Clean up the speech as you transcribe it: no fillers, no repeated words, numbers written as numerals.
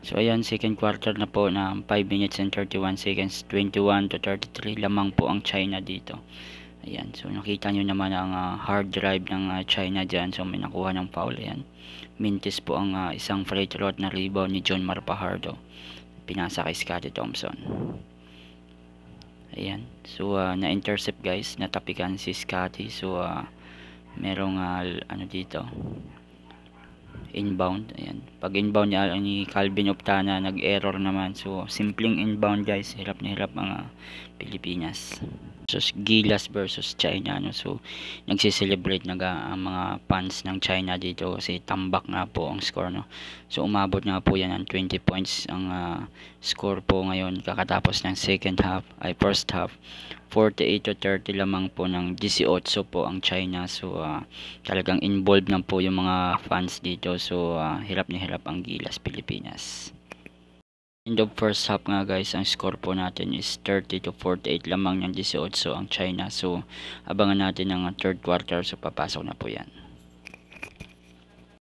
So ayan, second quarter na po na 5 minutes and 31 seconds, 21 to 33 lamang po ang China dito. Ayan, so nakita nyo naman ang hard drive ng China dyan. So may nakuha ng foul. Ayan, mintis po ang isang free throw na rebound ni John Mar Fajardo, pinasa kay Scottie Thompson. Ayan, so na-intercept guys, natapikan si Scottie. So merong ano dito, inbound. Ayan, pag inbound ni Calvin Optana, nag-error naman. So simpleng inbound guys, hirap na hirap ang Pilipinas. So Gilas versus China, no? So nagse-celebrate ang mga fans ng China dito kasi tambak nga po ang score, no? So umabot nga po yan ng 20 points ang score po ngayon kakatapos ng first half. 48 to 30 lamang po ng 18 po ang China. So talagang involved na po yung mga fans dito. So hirap na hirap ang Gilas Pilipinas. In the first half nga guys, ang score po natin is 30 to 48 lamang ng 18 ang China. So abangan natin ang third quarter. So papasok na po yan.